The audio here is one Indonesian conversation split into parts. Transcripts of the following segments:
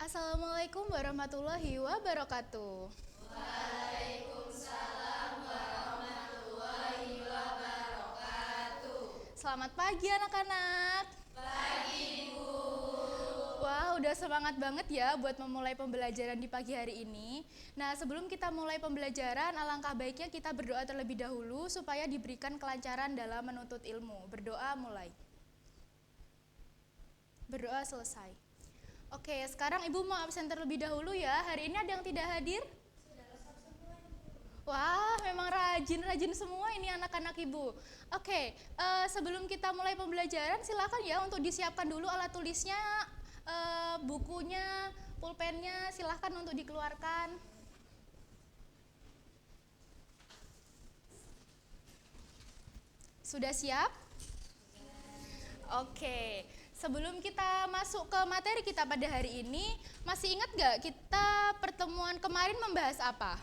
Assalamualaikum warahmatullahi wabarakatuh. Waalaikumsalam warahmatullahi wabarakatuh. Selamat pagi anak-anak. Pagi Bu. Wah, udah semangat banget ya buat memulai pembelajaran di pagi hari ini. Nah, sebelum kita mulai pembelajaran, alangkah baiknya kita berdoa terlebih dahulu supaya diberikan kelancaran dalam menuntut ilmu. Berdoa mulai. Berdoa selesai. Oke, sekarang Ibu mau absen terlebih dahulu ya. Hari ini ada yang tidak hadir? Wah, memang rajin semua ini anak-anak Ibu. Oke, sebelum kita mulai pembelajaran, silakan ya untuk disiapkan dulu alat tulisnya, bukunya, pulpennya, silahkan untuk dikeluarkan. Sudah siap? Oke, sebelum kita masuk ke materi kita pada hari ini, masih ingat gak kita pertemuan kemarin membahas apa?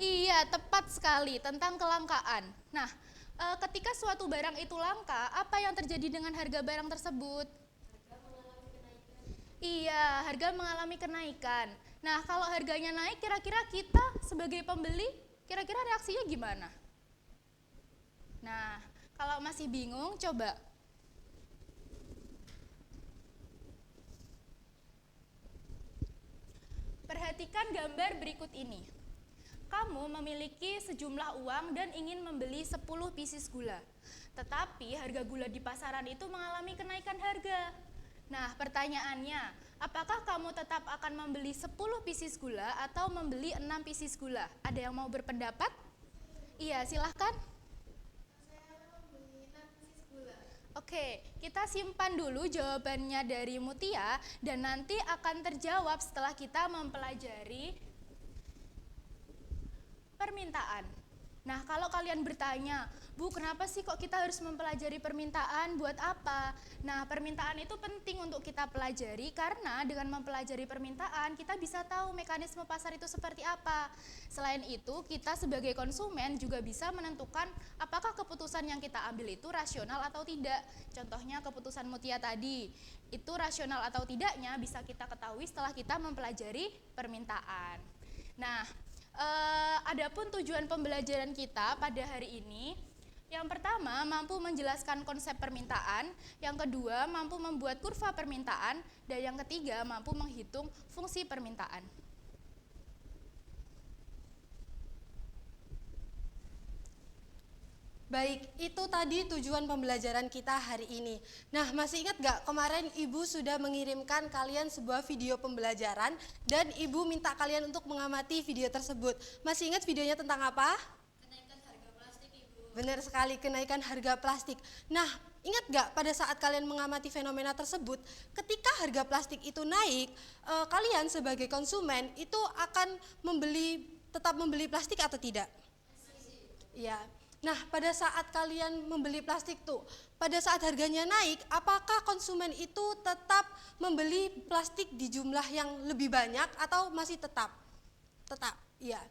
Iya, tepat sekali, tentang kelangkaan. Nah, ketika suatu barang itu langka, apa yang terjadi dengan harga barang tersebut? Iya, harga mengalami kenaikan. Nah, kalau harganya naik, kira-kira kita sebagai pembeli, kira-kira reaksinya gimana? Nah, kalau masih bingung, coba. Perhatikan gambar berikut ini. Kamu memiliki sejumlah uang dan ingin membeli 10 pieces gula. Tetapi harga gula di pasaran itu mengalami kenaikan harga. Nah, pertanyaannya, apakah kamu tetap akan membeli 10 pieces gula atau membeli 6 pieces gula? Ada yang mau berpendapat? Iya, silahkan. Oke, kita simpan dulu jawabannya dari Mutia dan nanti akan terjawab setelah kita mempelajari permintaan. Nah, kalau kalian bertanya, Bu, kenapa sih kok kita harus mempelajari permintaan? Buat apa? Nah, permintaan itu penting untuk kita pelajari karena dengan mempelajari permintaan, kita bisa tahu mekanisme pasar itu seperti apa. Selain itu, kita sebagai konsumen juga bisa menentukan apakah keputusan yang kita ambil itu rasional atau tidak. Contohnya keputusan Mutia tadi, itu rasional atau tidaknya bisa kita ketahui setelah kita mempelajari permintaan. Nah, adapun tujuan pembelajaran kita pada hari ini, yang pertama mampu menjelaskan konsep permintaan, yang kedua mampu membuat kurva permintaan, dan yang ketiga mampu menghitung fungsi permintaan. Baik, itu tadi tujuan pembelajaran kita hari ini. Nah, masih ingat gak kemarin Ibu sudah mengirimkan kalian sebuah video pembelajaran dan Ibu minta kalian untuk mengamati video tersebut. Masih ingat videonya tentang apa? Kenaikan harga plastik Ibu. Benar sekali, kenaikan harga plastik. Nah, ingat gak pada saat kalian mengamati fenomena tersebut, ketika harga plastik itu naik, kalian sebagai konsumen itu akan tetap membeli plastik atau tidak? Iya. Nah, pada saat kalian membeli plastik tuh, pada saat harganya naik, apakah konsumen itu tetap membeli plastik di jumlah yang lebih banyak atau masih tetap? Tetap, iya.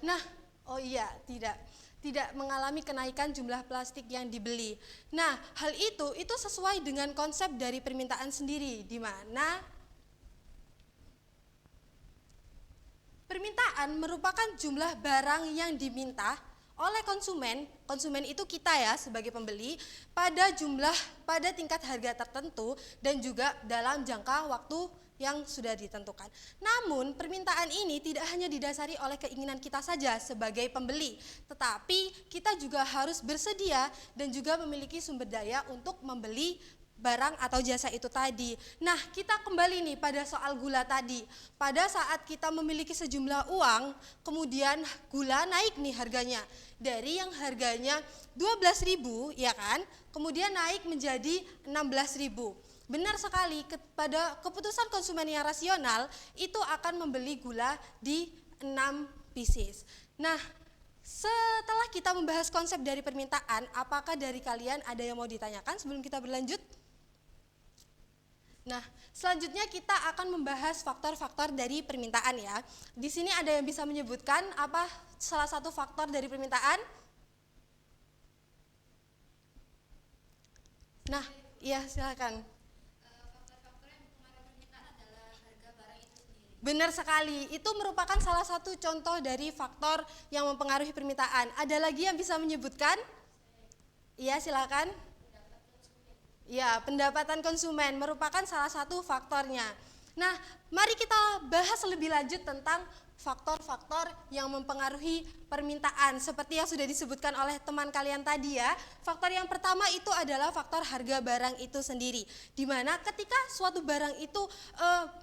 Nah, oh iya, tidak mengalami kenaikan jumlah plastik yang dibeli. Nah, hal itu sesuai dengan konsep dari permintaan sendiri, di mana permintaan merupakan jumlah barang yang diminta oleh konsumen itu kita ya sebagai pembeli pada tingkat harga tertentu dan juga dalam jangka waktu yang sudah ditentukan. Namun permintaan ini tidak hanya didasari oleh keinginan kita saja sebagai pembeli, tetapi kita juga harus bersedia dan juga memiliki sumber daya untuk membeli barang atau jasa itu tadi. Nah, kita kembali nih pada soal gula tadi. Pada saat kita memiliki sejumlah uang, kemudian gula naik nih harganya. Dari yang harganya 12.000 ya kan, kemudian naik menjadi 16.000. Benar sekali, pada keputusan konsumen yang rasional itu akan membeli gula di 6 pieces. Nah, setelah kita membahas konsep dari permintaan, apakah dari kalian ada yang mau ditanyakan sebelum kita berlanjut? Nah, selanjutnya kita akan membahas faktor-faktor dari permintaan ya. Di sini ada yang bisa menyebutkan apa salah satu faktor dari permintaan? Nah, iya silakan. Faktor-faktor yang mempengaruhi permintaan Benar sekali, itu merupakan salah satu contoh dari faktor yang mempengaruhi permintaan. Ada lagi yang bisa menyebutkan? Iya, silakan. Ya, pendapatan konsumen merupakan salah satu faktornya. Nah, mari kita bahas lebih lanjut tentang faktor-faktor yang mempengaruhi permintaan seperti yang sudah disebutkan oleh teman kalian tadi ya. Faktor yang pertama itu adalah faktor harga barang itu sendiri, di mana ketika suatu barang itu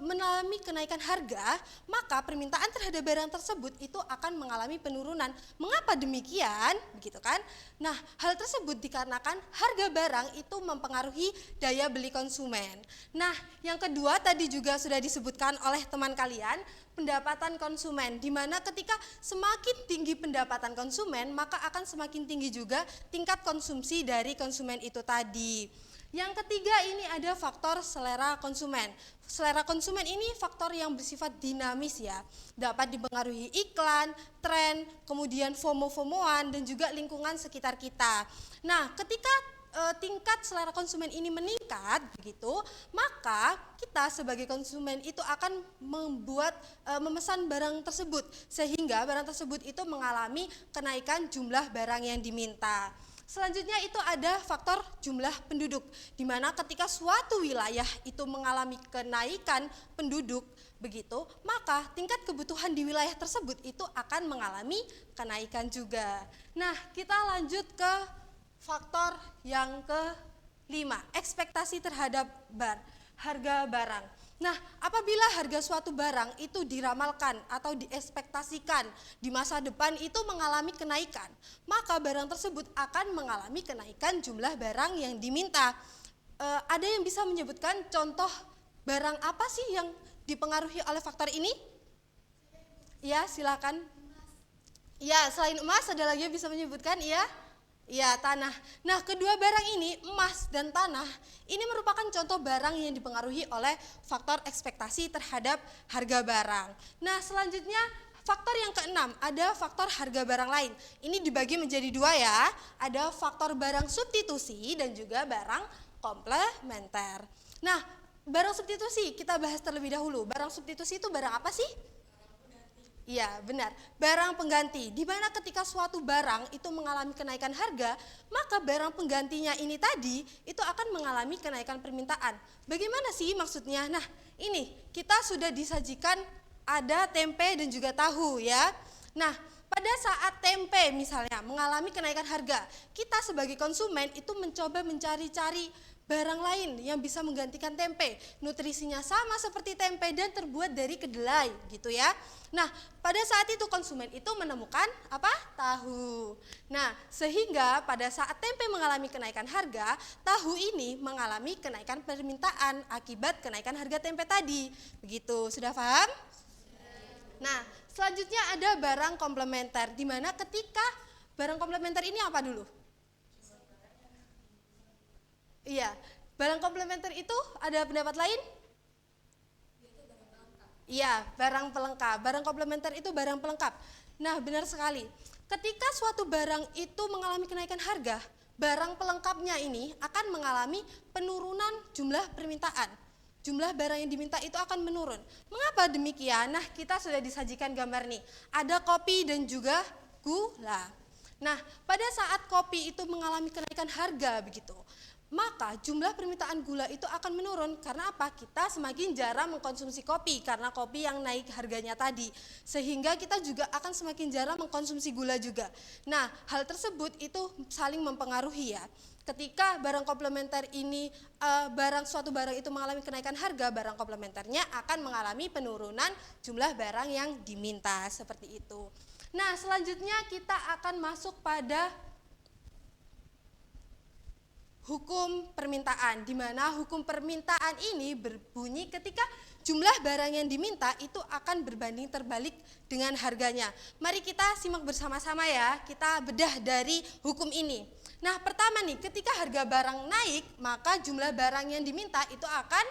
mengalami kenaikan harga, maka permintaan terhadap barang tersebut itu akan mengalami penurunan. Mengapa demikian? Begitu kan? Nah, hal tersebut dikarenakan harga barang itu mempengaruhi daya beli konsumen. Nah, yang kedua tadi juga sudah disebutkan oleh teman kalian, pendapatan konsumen, di mana ketika semakin tinggi pendapatan konsumen, maka akan semakin tinggi juga tingkat konsumsi dari konsumen itu tadi. Yang ketiga ini ada faktor selera konsumen. Selera konsumen ini faktor yang bersifat dinamis ya, dapat dipengaruhi iklan, tren, kemudian FOMO-FOMOan dan juga lingkungan sekitar kita. Nah, ketika tingkat selera konsumen ini meningkat begitu, maka kita sebagai konsumen itu akan memesan barang tersebut sehingga barang tersebut itu mengalami kenaikan jumlah barang yang diminta. Selanjutnya itu ada faktor jumlah penduduk, di mana ketika suatu wilayah itu mengalami kenaikan penduduk begitu, maka tingkat kebutuhan di wilayah tersebut itu akan mengalami kenaikan juga. Nah, kita lanjut ke faktor yang kelima, ekspektasi terhadap harga barang. Nah, apabila harga suatu barang itu diramalkan atau diekspektasikan di masa depan itu mengalami kenaikan, maka barang tersebut akan mengalami kenaikan jumlah barang yang diminta. Ada yang bisa menyebutkan contoh barang apa sih yang dipengaruhi oleh faktor ini? Ya, silakan. Ya, selain emas ada lagi yang bisa menyebutkan? Ya, tanah. Nah, kedua barang ini, emas dan tanah, ini merupakan contoh barang yang dipengaruhi oleh faktor ekspektasi terhadap harga barang. Nah, selanjutnya faktor yang keenam, ada faktor harga barang lain. Ini dibagi menjadi dua ya, ada faktor barang substitusi dan juga barang komplementer. Nah, barang substitusi kita bahas terlebih dahulu. Barang substitusi itu barang apa sih? Iya, benar. Barang pengganti, di mana ketika suatu barang itu mengalami kenaikan harga, maka barang penggantinya ini tadi itu akan mengalami kenaikan permintaan. Bagaimana sih maksudnya? Nah, ini kita sudah disajikan ada tempe dan juga tahu ya. Nah, pada saat tempe misalnya mengalami kenaikan harga, kita sebagai konsumen itu mencoba mencari-cari barang lain yang bisa menggantikan tempe, nutrisinya sama seperti tempe dan terbuat dari kedelai gitu ya. Nah, pada saat itu konsumen itu menemukan apa? Tahu. Nah, sehingga pada saat tempe mengalami kenaikan harga, tahu ini mengalami kenaikan permintaan akibat kenaikan harga tempe tadi. Begitu, sudah paham? Nah, selanjutnya ada barang komplementer, di mana ketika barang komplementer ini apa dulu? Iya, barang komplementer itu ada pendapat lain? Iya, barang pelengkap. Barang komplementer itu barang pelengkap. Nah, benar sekali. Ketika suatu barang itu mengalami kenaikan harga, barang pelengkapnya ini akan mengalami penurunan jumlah permintaan. Jumlah barang yang diminta itu akan menurun. Mengapa demikian? Nah, kita sudah disajikan gambar nih. Ada kopi dan juga gula. Nah, pada saat kopi itu mengalami kenaikan harga begitu, maka jumlah permintaan gula itu akan menurun. Karena apa? Kita semakin jarang mengkonsumsi kopi karena kopi yang naik harganya tadi, sehingga kita juga akan semakin jarang mengkonsumsi gula juga. Nah, hal tersebut itu saling mempengaruhi ya. Ketika barang komplementer ini suatu barang itu mengalami kenaikan harga, barang komplementernya akan mengalami penurunan jumlah barang yang diminta, seperti itu. Nah, selanjutnya kita akan masuk pada hukum permintaan, di mana hukum permintaan ini berbunyi ketika jumlah barang yang diminta itu akan berbanding terbalik dengan harganya. Mari kita simak bersama-sama ya, kita bedah dari hukum ini. Nah, pertama nih, ketika harga barang naik, maka jumlah barang yang diminta itu akan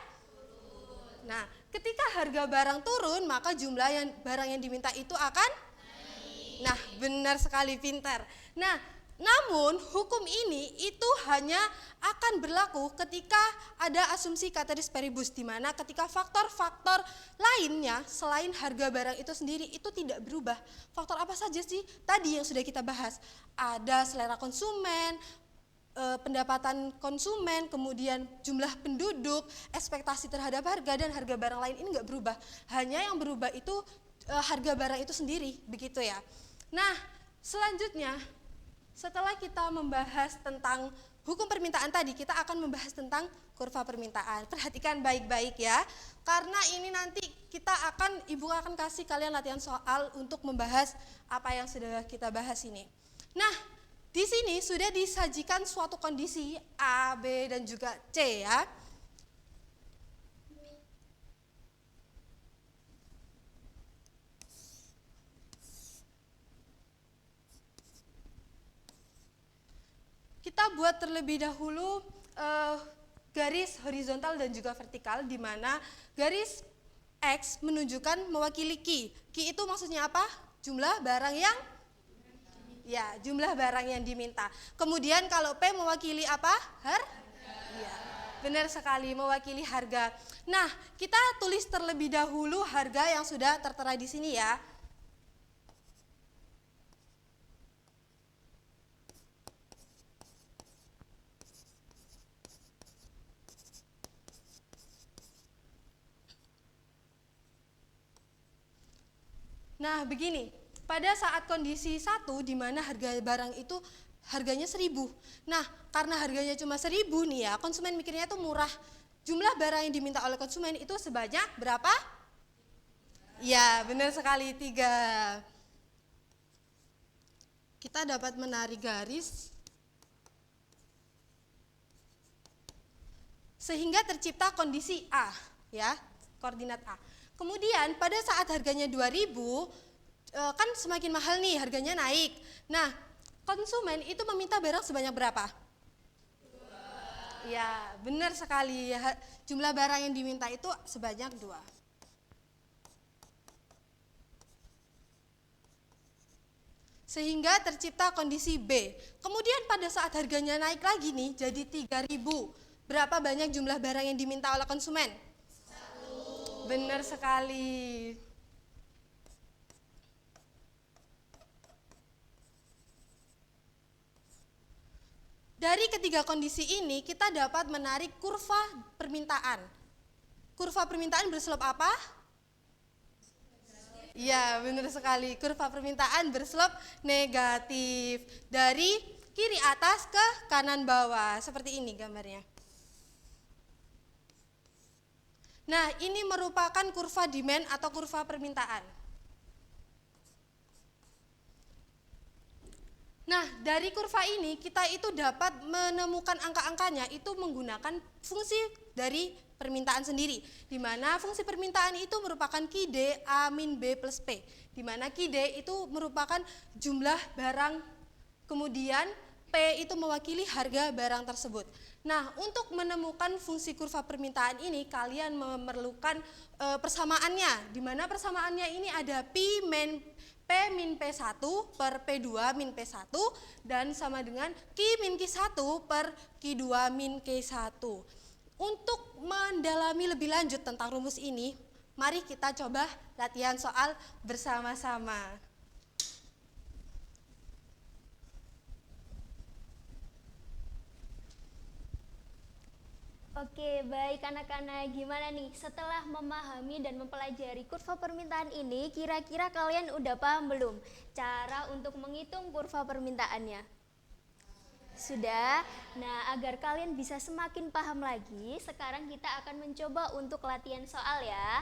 turun. Nah, ketika harga barang turun, maka jumlah barang yang diminta itu akan naik. Nah, benar sekali, pintar. Nah, namun hukum ini itu hanya akan berlaku ketika ada asumsi ceteris paribus, di mana ketika faktor-faktor lainnya selain harga barang itu sendiri itu tidak berubah. Faktor apa saja sih? Tadi yang sudah kita bahas, ada selera konsumen, pendapatan konsumen, kemudian jumlah penduduk, ekspektasi terhadap harga, dan harga barang lain ini nggak berubah. Hanya yang berubah itu harga barang itu sendiri, begitu ya. Nah, selanjutnya setelah kita membahas tentang hukum permintaan tadi, kita akan membahas tentang kurva permintaan. Perhatikan baik-baik ya, karena ini nanti Ibu akan kasih kalian latihan soal untuk membahas apa yang sudah kita bahas ini. Nah, di sini sudah disajikan suatu kondisi A, B, dan juga C ya. Kita buat terlebih dahulu garis horizontal dan juga vertikal, di mana garis X menunjukkan mewakili Q. Q itu maksudnya apa? Jumlah barang yang jumlah barang yang diminta. Kemudian kalau P mewakili apa? Ya, benar sekali, mewakili harga. Nah, kita tulis terlebih dahulu harga yang sudah tertera di sini ya. Nah, begini, pada saat kondisi 1 di mana harga barang itu harganya 1.000. Nah, karena harganya cuma 1.000 nih ya, konsumen mikirnya itu murah. Jumlah barang yang diminta oleh konsumen itu sebanyak berapa? Ya, benar sekali, 3. Kita dapat menarik garis sehingga tercipta kondisi A, ya, koordinat A. Kemudian pada saat harganya 2.000, kan semakin mahal nih, harganya naik. Nah, konsumen itu meminta barang sebanyak berapa? 2. Ya, benar sekali. Jumlah barang yang diminta itu sebanyak 2. Sehingga tercipta kondisi B. Kemudian pada saat harganya naik lagi nih, jadi 3.000. Berapa banyak jumlah barang yang diminta oleh konsumen? Benar sekali. Dari ketiga kondisi ini kita dapat menarik kurva permintaan. Kurva permintaan berslop apa? Ya, benar sekali. Kurva permintaan berslop negatif. Dari kiri atas ke kanan bawah. Seperti ini gambarnya. Nah, ini merupakan kurva demand atau kurva permintaan. Nah, dari kurva ini kita itu dapat menemukan angka-angkanya itu menggunakan fungsi dari permintaan sendiri, di mana fungsi permintaan itu merupakan Q D A min B plus P, di mana Q D itu merupakan jumlah barang, kemudian P itu mewakili harga barang tersebut. Nah, untuk menemukan fungsi kurva permintaan ini, kalian memerlukan persamaannya, di mana persamaannya ini ada P min P1 per P2 min P1 dan sama dengan Q min Q1 per Q2 min Q1. Untuk mendalami lebih lanjut tentang rumus ini, mari kita coba latihan soal bersama-sama. Oke, baik anak-anak, gimana nih setelah memahami dan mempelajari kurva permintaan ini, kira-kira kalian udah paham belum cara untuk menghitung kurva permintaannya? Sudah? Nah, agar kalian bisa semakin paham lagi, sekarang kita akan mencoba untuk latihan soal ya.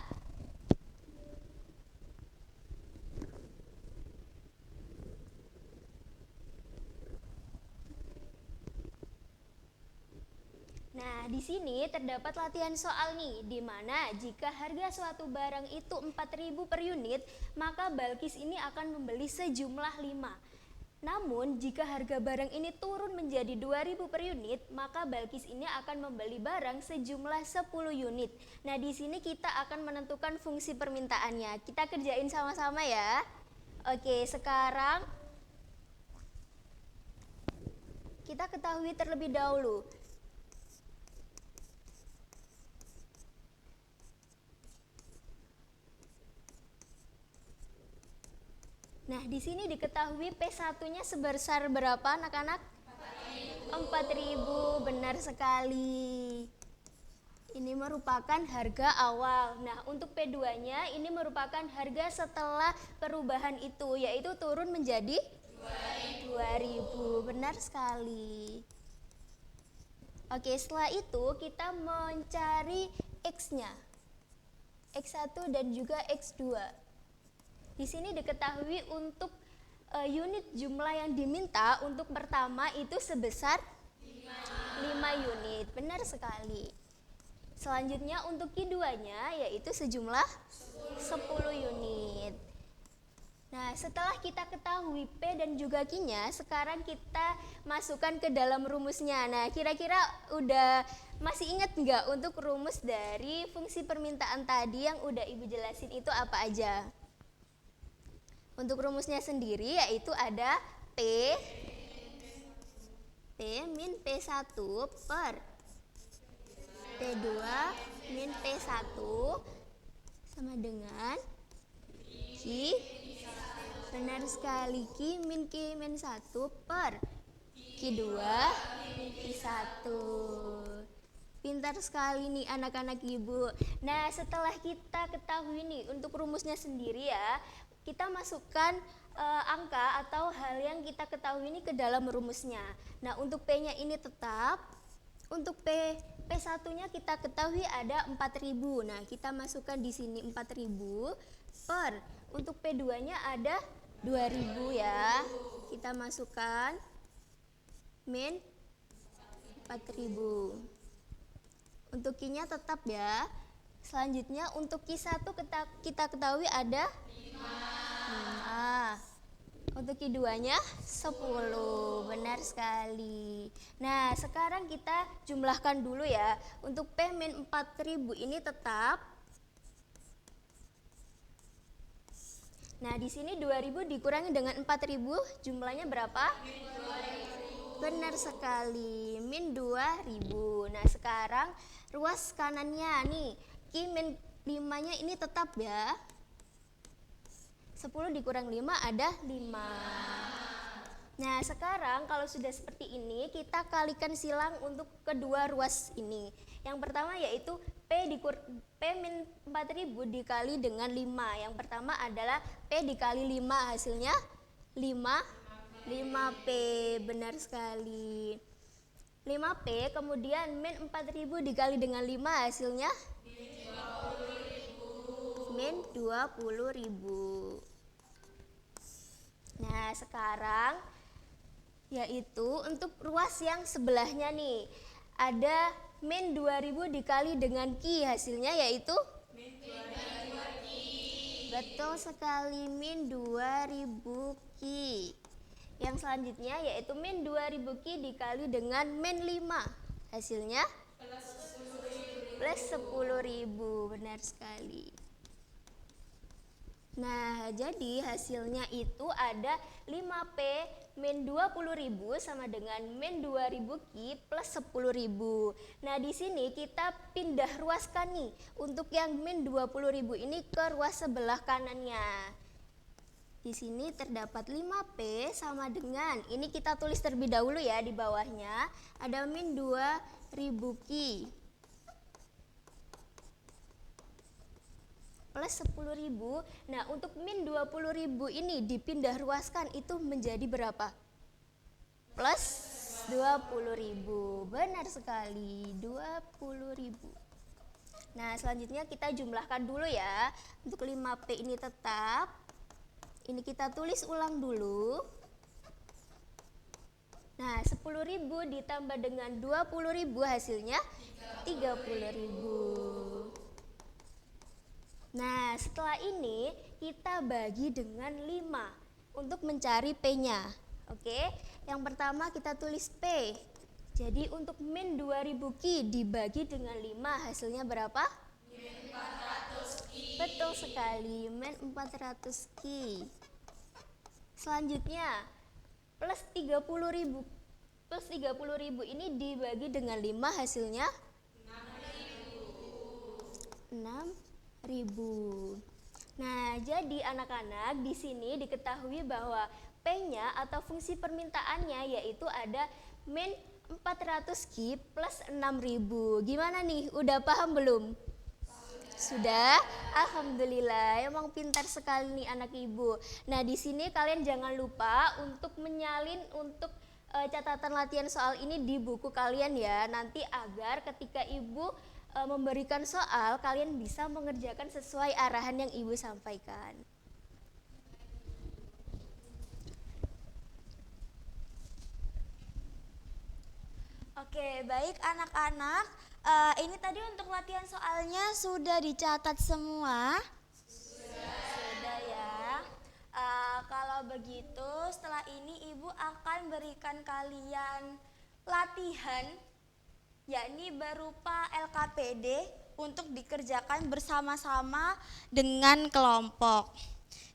Nah, di sini terdapat latihan soal nih, di mana jika harga suatu barang itu 4.000 per unit, maka Balkis ini akan membeli sejumlah 5. Namun, jika harga barang ini turun menjadi 2.000 per unit, maka Balkis ini akan membeli barang sejumlah 10 unit. Nah, di sini kita akan menentukan fungsi permintaannya. Kita kerjain sama-sama ya. Oke, sekarang kita ketahui terlebih dahulu. Nah, di sini diketahui P1-nya sebesar berapa anak-anak? 4.000, benar sekali. Ini merupakan harga awal. Nah, untuk P2-nya ini merupakan harga setelah perubahan itu, yaitu turun menjadi 2.000. Benar sekali. Oke, setelah itu kita mencari X-nya. X1 dan juga X2. Di sini diketahui untuk unit jumlah yang diminta untuk pertama itu sebesar 5 unit. Benar sekali. Selanjutnya untuk Q2-nya yaitu sejumlah 10 unit. Nah, setelah kita ketahui P dan juga Q-nya, sekarang kita masukkan ke dalam rumusnya. Nah, kira-kira udah masih ingat nggak untuk rumus dari fungsi permintaan tadi yang udah Ibu jelasin itu apa aja? Untuk rumusnya sendiri yaitu ada P min P1 per P2 min P1 sama dengan Q. Benar sekali, Q min 1 per Q2 min Q1. Pintar sekali nih anak-anak Ibu. Nah, setelah kita ketahui nih untuk rumusnya sendiri ya, kita masukkan angka atau hal yang kita ketahui ini ke dalam rumusnya. Nah, untuk P-nya ini tetap, untuk P1-nya kita ketahui ada 4.000. Nah, kita masukkan di sini 4.000 per, untuk P2-nya ada 2.000 ya. Kita masukkan min 4.000. Untuk Q-nya tetap ya. Selanjutnya untuk Q1 kita ketahui ada 5. Untuk Q2-nya 10. Benar sekali. Nah, sekarang kita jumlahkan dulu ya. Untuk P min 4.000 ini tetap. Nah, di sini 2.000 dikurangi dengan 4.000, jumlahnya berapa? Benar sekali, min 2.000. Nah, sekarang ruas kanannya nih, Q min 5-nya ini tetap ya. 10 dikurang 5 ada 5. Nah, sekarang kalau sudah seperti ini, kita kalikan silang untuk kedua ruas ini. Yang pertama yaitu P min 4.000 dikali dengan 5. Yang pertama adalah P dikali 5, hasilnya 5P. Benar sekali. 5P, kemudian min 4.000 dikali dengan 5, hasilnya min 20.000. Nah, sekarang yaitu untuk ruas yang sebelahnya nih, ada min 2.000 dikali dengan Q, hasilnya yaitu min 2.000 Q. Betul sekali, min 2.000 Q. Yang selanjutnya yaitu min 2.000 Q dikali dengan min 5, hasilnya plus 10.000. Benar sekali. Nah, jadi hasilnya itu ada 5P min 20.000 sama dengan min 2.000 Q plus 10.000. Nah, di sini kita pindah ruaskan nih. Untuk yang min 20.000 ini ke ruas sebelah kanannya. Di sini terdapat 5P sama dengan, ini kita tulis terlebih dahulu ya di bawahnya, ada min 2.000 Q plus 10.000. Nah, untuk min 20.000 ini dipindah ruaskan itu menjadi berapa? Plus 20.000. Benar sekali, 20.000. Nah, selanjutnya kita jumlahkan dulu ya. Untuk 5P ini tetap. Ini kita tulis ulang dulu. Nah, 10.000 ditambah dengan 20.000 hasilnya 30.000. Nah, setelah ini kita bagi dengan 5 untuk mencari P-nya. Oke, yang pertama kita tulis P. Jadi untuk min 2000 Q dibagi dengan 5 hasilnya berapa? Min 400 Q. Betul sekali, min 400 Q. Selanjutnya plus 30.000 plus 30.000 ini dibagi dengan 5 hasilnya 6.000. Nah, jadi anak-anak di sini diketahui bahwa P-nya atau fungsi permintaannya yaitu ada min 400Q plus 6.000. Gimana nih? Udah paham belum? Sudah? Alhamdulillah, emang pintar sekali nih anak ibu. Nah, di sini kalian jangan lupa untuk menyalin untuk catatan latihan soal ini di buku kalian ya. Nanti agar ketika ibu memberikan soal, kalian bisa mengerjakan sesuai arahan yang ibu sampaikan. Oke, baik anak-anak. Ini tadi untuk latihan soalnya sudah dicatat semua? Sudah ya. Kalau begitu, setelah ini ibu akan berikan kalian latihan, yakni berupa LKPD untuk dikerjakan bersama-sama dengan kelompok.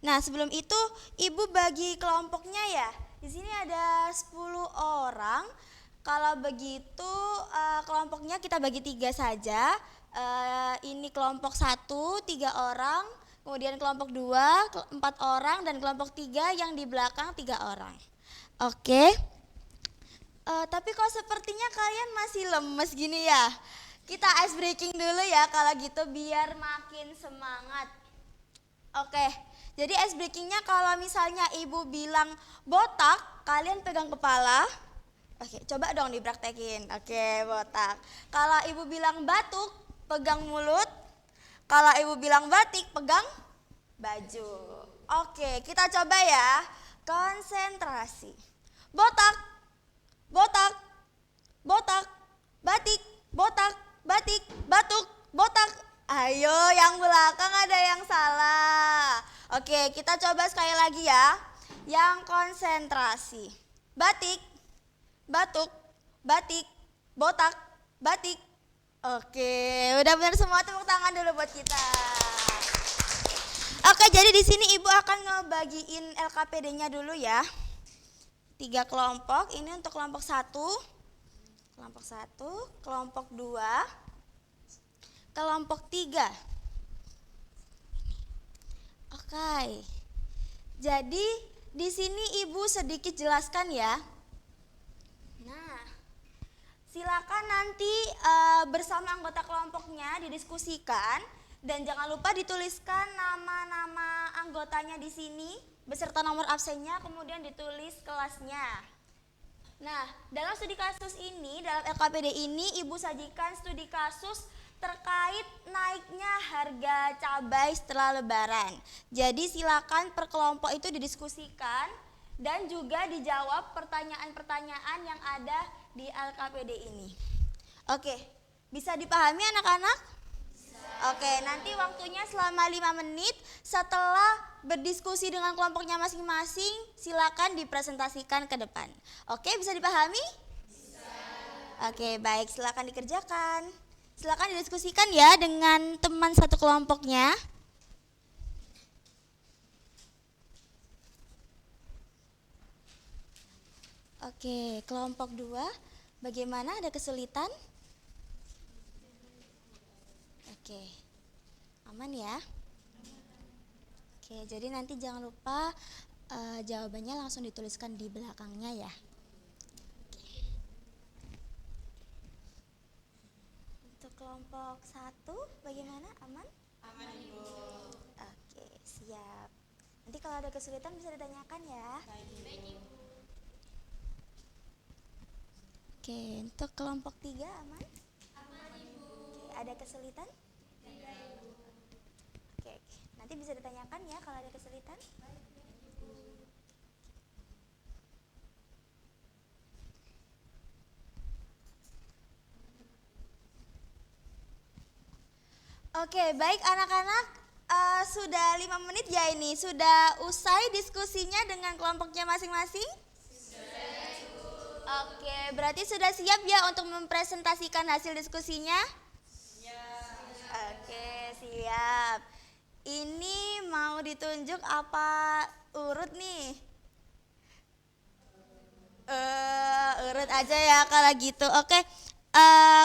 Nah, sebelum itu ibu bagi kelompoknya ya. Di sini ada 10 orang. Kalau begitu kelompoknya kita bagi 3 saja. Ini kelompok 1 3 orang, kemudian kelompok 2 4 orang, dan kelompok 3 yang di belakang 3 orang. Oke. Tapi kok sepertinya kalian masih lemes gini ya. Kita ice breaking dulu ya kalau gitu biar makin semangat. Oke, jadi ice breakingnya kalau misalnya ibu bilang botak, kalian pegang kepala. Oke, coba dong dipraktekin. Oke, botak. Kalau ibu bilang batuk, pegang mulut. Kalau ibu bilang batik, pegang baju. Oke, kita coba ya. Konsentrasi. Botak, botak, botak, batik, botak, batik, batuk, botak. Ayo, yang belakang ada yang salah. Oke, kita coba sekali lagi ya. Yang konsentrasi. Batik, batuk, batik, botak, batik. Oke, udah benar semua, tepuk tangan dulu buat kita. Oke, jadi di sini ibu akan ngebagiin LKPD-nya dulu ya. 3 kelompok, ini untuk kelompok 1, kelompok 2, kelompok 3. Oke. Jadi di sini ibu sedikit jelaskan ya. Nah, silakan nanti bersama anggota kelompoknya didiskusikan dan jangan lupa dituliskan nama-nama anggotanya di sini beserta nomor absennya, kemudian ditulis kelasnya. Nah, dalam studi kasus ini, dalam LKPD ini ibu sajikan studi kasus terkait naiknya harga cabai setelah lebaran. Jadi silakan per kelompok itu didiskusikan dan juga dijawab pertanyaan-pertanyaan yang ada di LKPD ini. Oke, bisa dipahami anak-anak? Oke, nanti waktunya selama 5 menit. Setelah berdiskusi dengan kelompoknya masing-masing, silakan dipresentasikan ke depan. Oke, bisa dipahami? Bisa. Oke, baik, silakan dikerjakan. Silakan didiskusikan ya dengan teman satu kelompoknya. Oke, kelompok 2, bagaimana, ada kesulitan? Oke, aman ya? Oke, jadi nanti jangan lupa jawabannya langsung dituliskan di belakangnya ya. Untuk kelompok 1, bagaimana, aman? Aman, Ibu. Oke, siap. Nanti kalau ada kesulitan bisa ditanyakan ya. Baik, Ibu. Oke, untuk kelompok 3 aman? Aman, Ibu. Oke, ada kesulitan? Tidak, Ibu. Oke, nanti bisa ditanyakan ya kalau ada kesulitan. Baik, Ibu. Oke, baik anak-anak, sudah 5 menit ya ini. Sudah usai diskusinya dengan kelompoknya masing-masing? Oke, berarti sudah siap ya untuk mempresentasikan hasil diskusinya? Siap. Oke, siap. Ini mau ditunjuk apa urut nih? Urut aja ya kalau gitu. Oke,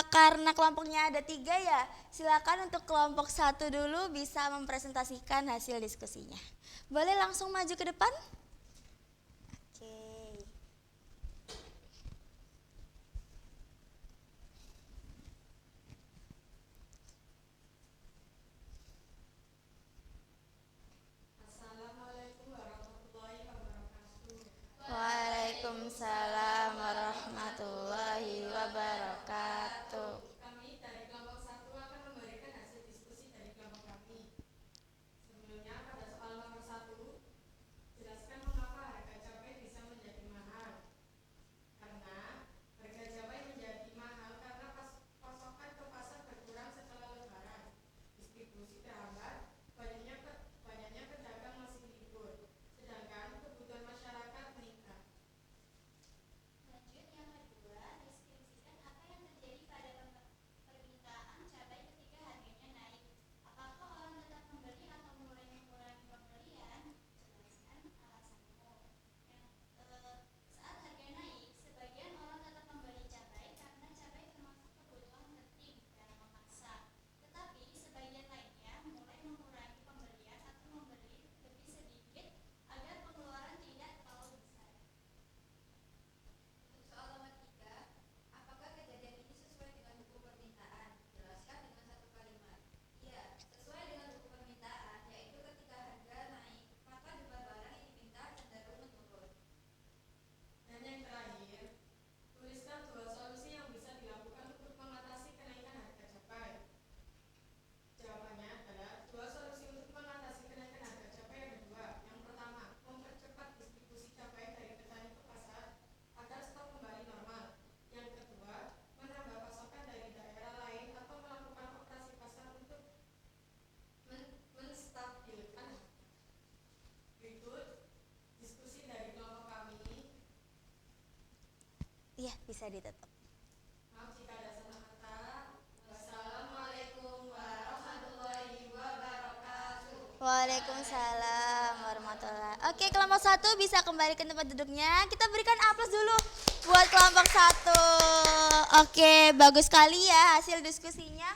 karena kelompoknya ada 3 ya, silakan untuk kelompok 1 dulu bisa mempresentasikan hasil diskusinya. Boleh langsung maju ke depan? Oke. Waalaikumsalam warahmatullahi wabarakatuh. Kami dari kelompok 1 akan memberikan hasil diskusi dari kelompok kami. Sebelumnya pada soal nomor 1, jelaskan mengapa harga cabai bisa menjadi mahal. Karena harga cabai menjadi mahal karena pasokan ke pasar berkurang setelah lebaran, distribusi terhambat, banyaknya pedagang masih libur, sedangkan kebutuhan masyarakat meningkat. Lanjut yang kedua, deskripsikan apa yang terjadi pada permintaan cabai ketika harganya naik. Apakah orang tetap membeli atau mulai mengurangi pembelian? Jelaskan alasanmu. Saat harga naik, sebagian orang tetap membeli cabai karena cabai termasuk kebutuhan penting dan memaksa. Tetapi sebagian lainnya mulai mengurangi pembelian atau membeli lebih sedikit agar pengeluaran tidak terlalu besar. Untuk soal nomor 3, apakah kejadian ini sesuai dengan hukum permintaan? Jelaskan dengan satu kalimat. Iya, sesuai dengan hukum permintaan, yaitu ketika harga naik, maka jumlah barang yang diminta cenderung menurun. Dan yang terakhir, tuliskan 2 solusi yang bisa dilakukan untuk mengatasi kenaikan harga cabai. Jawabannya adalah 2 solusi untuk mengatasi kenaikan harga cabai ada 2. Yang pertama, mempercepat distribusi cabai dari petani ke pasar agar stok kembali normal. Yang kedua, menambah pasokan dari daerah lain atau melakukan operasi pasar untuk menstabilkan. Berikut diskusi dari kelompok kami. Iya, bisa ditutup. Maaf jika ada salah kata. Wassalamualaikum warahmatullahi wabarakatuh. Waalaikumsalam warahmatullahi. Oke, kelompok 1 bisa kembali ke tempat duduknya. Kita berikan aplaus dulu buat kelompok 1. Oke, bagus sekali ya hasil diskusinya.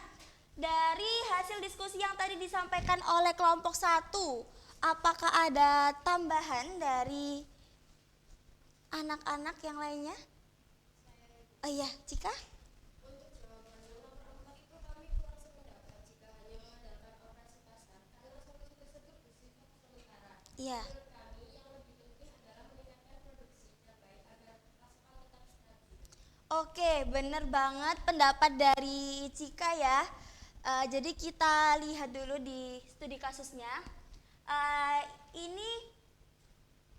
Dari hasil diskusi yang tadi disampaikan oleh kelompok 1, apakah ada tambahan dari anak-anak yang lainnya? Oh iya, Cika? Untuk jawaban yang nomor 4 itu kami kurang sependapat jika hanya mengandalkan operasi pasar karena solusi tersebut bersifat sementara. Iya. Menurut kami yang lebih penting adalah meningkatkan produksi cabai agar pasokan tetap stabil. Oke, bener banget pendapat dari Cika ya. Jadi kita lihat dulu di studi kasusnya. Ini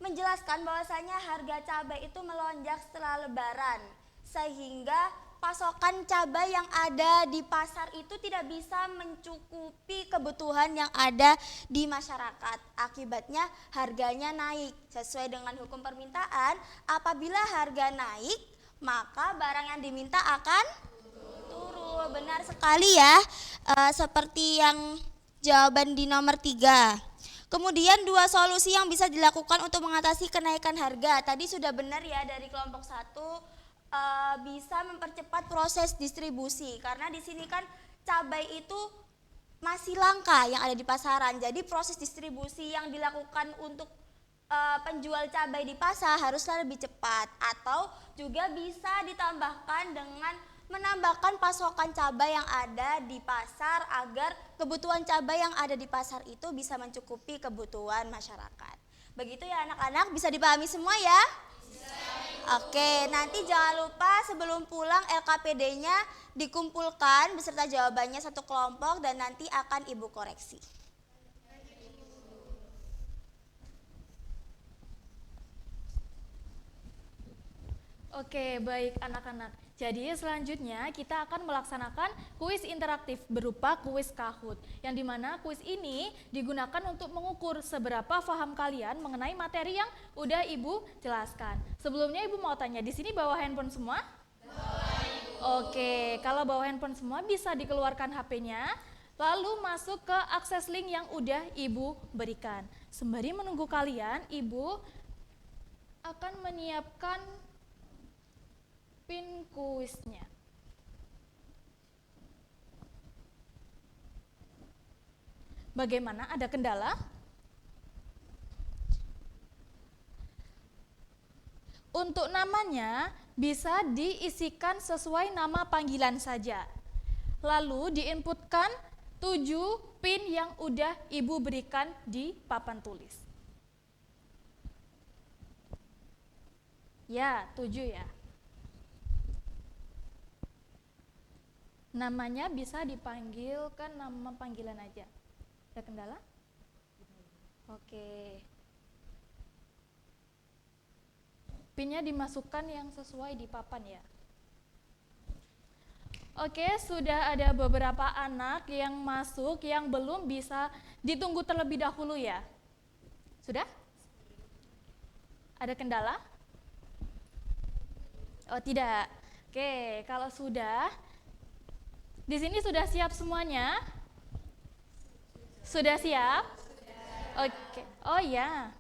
menjelaskan bahwasanya harga cabai itu melonjak setelah lebaran. Sehingga pasokan cabai yang ada di pasar itu tidak bisa mencukupi kebutuhan yang ada di masyarakat. Akibatnya harganya naik. Sesuai dengan hukum permintaan, apabila harga naik, maka barang yang diminta akan turun. Benar sekali ya, seperti yang jawaban di nomor 3. Kemudian 2 solusi yang bisa dilakukan untuk mengatasi kenaikan harga. Tadi sudah benar ya dari kelompok 1, bisa mempercepat proses distribusi. Karena di sini kan cabai itu masih langka yang ada di pasaran. Jadi proses distribusi yang dilakukan untuk penjual cabai di pasar haruslah lebih cepat. Atau juga bisa ditambahkan dengan menambahkan pasokan cabai yang ada di pasar agar kebutuhan cabai yang ada di pasar itu bisa mencukupi kebutuhan masyarakat. Begitu ya anak-anak, bisa dipahami semua ya? Bisa. Oke, nanti jangan lupa sebelum pulang LKPD-nya dikumpulkan beserta jawabannya satu kelompok dan nanti akan Ibu koreksi. Oke, baik anak-anak. Jadi selanjutnya kita akan melaksanakan kuis interaktif berupa kuis Kahoot. Yang dimana kuis ini digunakan untuk mengukur seberapa paham kalian mengenai materi yang udah Ibu jelaskan. Sebelumnya Ibu mau tanya, di sini bawa handphone semua? Bawa, Ibu. Oke, kalau bawa handphone semua bisa dikeluarkan HP-nya, lalu masuk ke akses link yang udah Ibu berikan. Sembari menunggu kalian, Ibu akan menyiapkan pin kuisnya. Bagaimana? Ada kendala? Untuk namanya bisa diisikan sesuai nama panggilan saja. Lalu diinputkan 7 pin yang udah Ibu berikan di papan tulis. Ya, 7 ya. Namanya bisa dipanggilkan nama panggilan aja. Ada kendala? Oke. Pinnya dimasukkan yang sesuai di papan ya. Oke, sudah ada beberapa anak yang masuk yang belum bisa ditunggu terlebih dahulu ya. Sudah? Ada kendala? Oh, tidak. Oke, kalau sudah, di sini sudah siap semuanya? Sudah siap? Oke. Oh ya.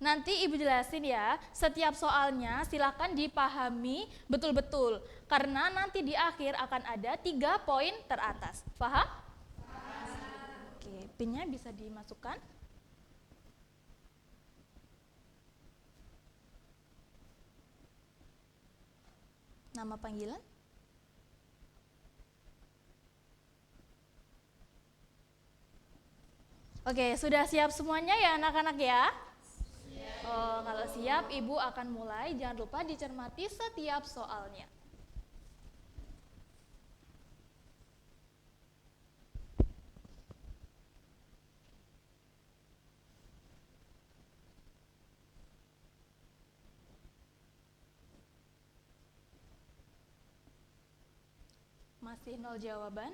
Nanti Ibu jelasin ya, setiap soalnya silakan dipahami betul-betul. Karena nanti di akhir akan ada 3 poin teratas. Paham? Oke, pinnya bisa dimasukkan. Nama panggilan. Oke, sudah siap semuanya ya anak-anak ya? Oh, kalau siap, Ibu akan mulai. Jangan lupa dicermati setiap soalnya. Masih 0 jawaban?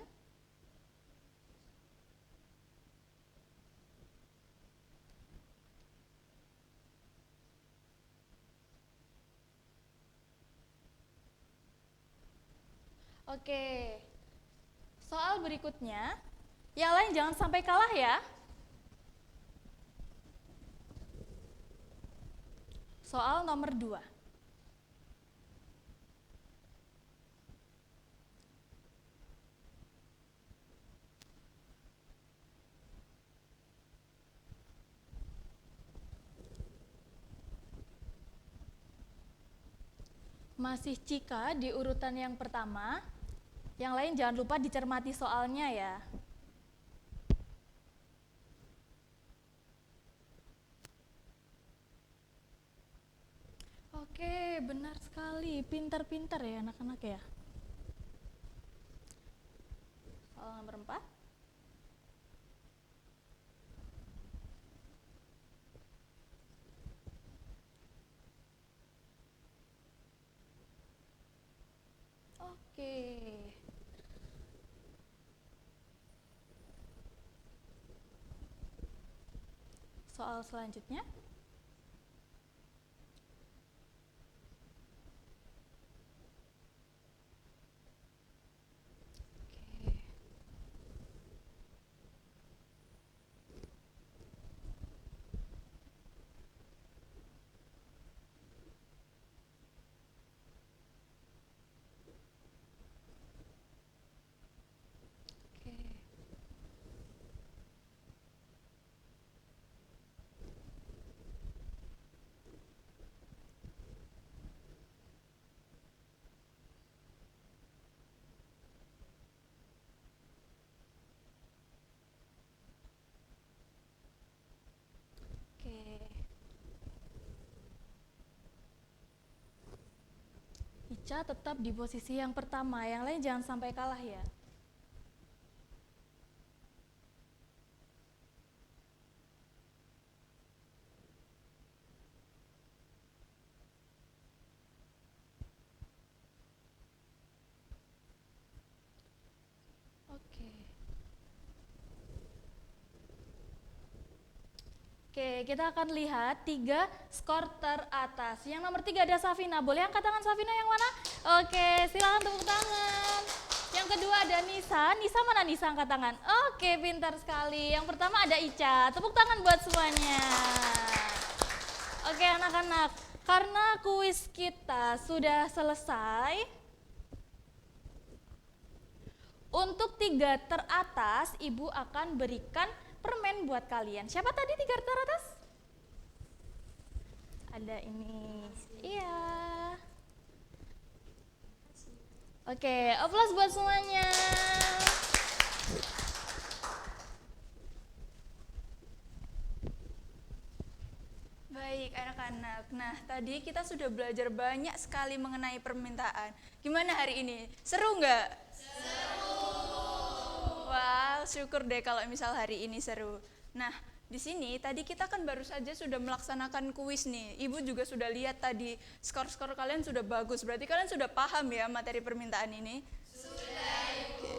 Oke, soal berikutnya, yang lain jangan sampai kalah ya. Soal nomor 2. Masih Cika di urutan yang pertama. Yang lain jangan lupa dicermati soalnya ya. Oke, benar sekali. Pintar-pintar ya anak-anak ya. Soal nomor 4. Oke. Soal selanjutnya. Oke. Oke. Oke. Ica tetap di posisi yang pertama, yang lain jangan sampai kalah ya. Oke. Oke, kita akan lihat 3 skor teratas. Yang nomor 3 ada Safina. Boleh angkat tangan Safina yang mana? Oke, silakan tepuk tangan. Yang kedua ada Nisa. Nisa mana Nisa angkat tangan? Oke, pintar sekali. Yang pertama ada Ica. Tepuk tangan buat semuanya. Oke, anak-anak. karena kuis kita sudah selesai, untuk 3 teratas Ibu akan berikan permen buat kalian. Siapa tadi 3 teratas? Ada ini. Iya. Oke, aplaus buat semuanya. Baik anak-anak, nah tadi kita sudah belajar banyak sekali mengenai permintaan. Gimana hari ini? Seru nggak? Seru! Wow, syukur deh kalau misal hari ini seru. Nah, di sini tadi kita kan baru saja sudah melaksanakan kuis nih. Ibu juga sudah lihat tadi skor-skor kalian sudah bagus, berarti kalian sudah paham ya materi permintaan ini? Sudah, Ibu.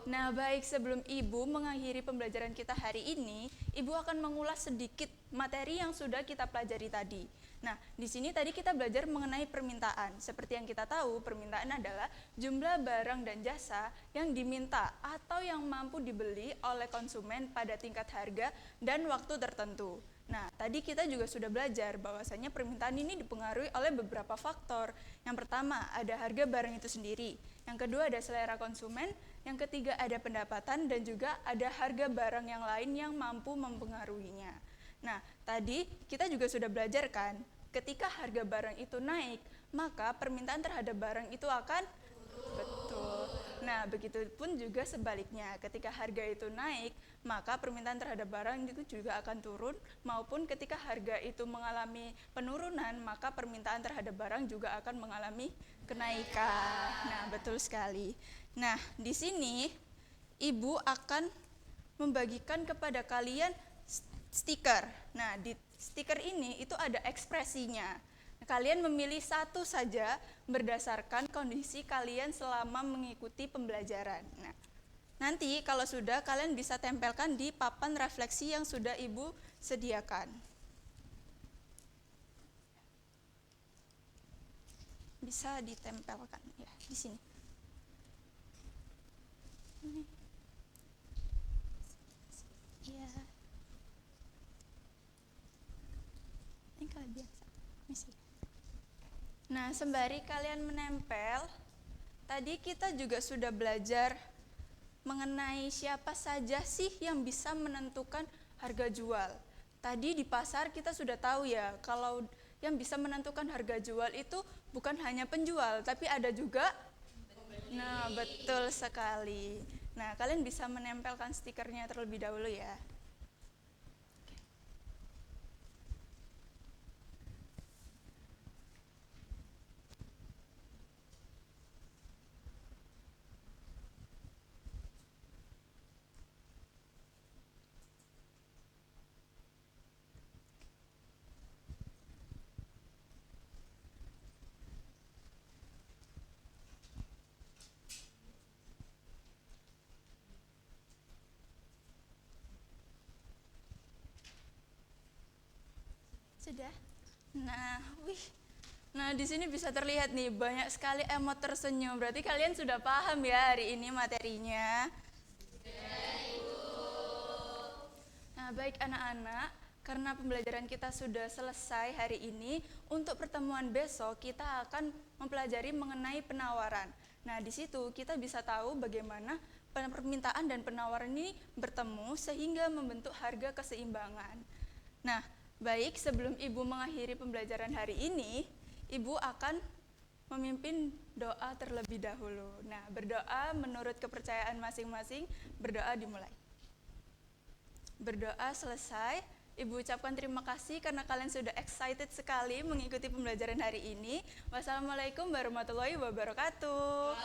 Nah, baik, sebelum Ibu mengakhiri pembelajaran kita hari ini, Ibu akan mengulas sedikit materi yang sudah kita pelajari tadi. Nah, di sini tadi kita belajar mengenai permintaan. Seperti yang kita tahu, permintaan adalah jumlah barang dan jasa yang diminta atau yang mampu dibeli oleh konsumen pada tingkat harga dan waktu tertentu. Nah, tadi kita juga sudah belajar bahwasanya permintaan ini dipengaruhi oleh beberapa faktor. Yang pertama, ada harga barang itu sendiri. Yang kedua, ada selera konsumen. Yang ketiga, ada pendapatan dan juga ada harga barang yang lain yang mampu mempengaruhinya. Nah, tadi kita juga sudah belajar kan, ketika harga barang itu naik, maka permintaan terhadap barang itu akan betul. Nah, begitupun juga sebaliknya, ketika harga itu naik, maka permintaan terhadap barang itu juga akan turun, maupun ketika harga itu mengalami penurunan, maka permintaan terhadap barang juga akan mengalami kenaikan. Nah, betul sekali. Nah, di sini Ibu akan membagikan kepada kalian stiker. Nah, di stiker ini itu ada ekspresinya. Kalian memilih satu saja berdasarkan kondisi kalian selama mengikuti pembelajaran. Nah, nanti kalau sudah kalian bisa tempelkan di papan refleksi yang sudah Ibu sediakan. Bisa ditempelkan ya di sini. Iya. Ini kalau biasa. Misi. Nah, sembari kalian menempel, tadi kita juga sudah belajar mengenai siapa saja sih yang bisa menentukan harga jual. Tadi di pasar kita sudah tahu ya, kalau yang bisa menentukan harga jual itu bukan hanya penjual, tapi ada juga pembeli. Nah, betul sekali. Nah, kalian bisa menempelkan stikernya terlebih dahulu ya. Sudah? Nah, Nah, di sini bisa terlihat nih banyak sekali emot tersenyum. Berarti kalian sudah paham ya hari ini materinya? Nah, baik anak-anak, karena pembelajaran kita sudah selesai hari ini, untuk pertemuan besok kita akan mempelajari mengenai penawaran. Nah, di situ kita bisa tahu bagaimana permintaan dan penawaran ini bertemu sehingga membentuk harga keseimbangan. Nah, baik, sebelum Ibu mengakhiri pembelajaran hari ini, Ibu akan memimpin doa terlebih dahulu. Nah, berdoa menurut kepercayaan masing-masing, berdoa dimulai. Berdoa selesai, Ibu ucapkan terima kasih karena kalian sudah excited sekali mengikuti pembelajaran hari ini. Wassalamualaikum warahmatullahi wabarakatuh.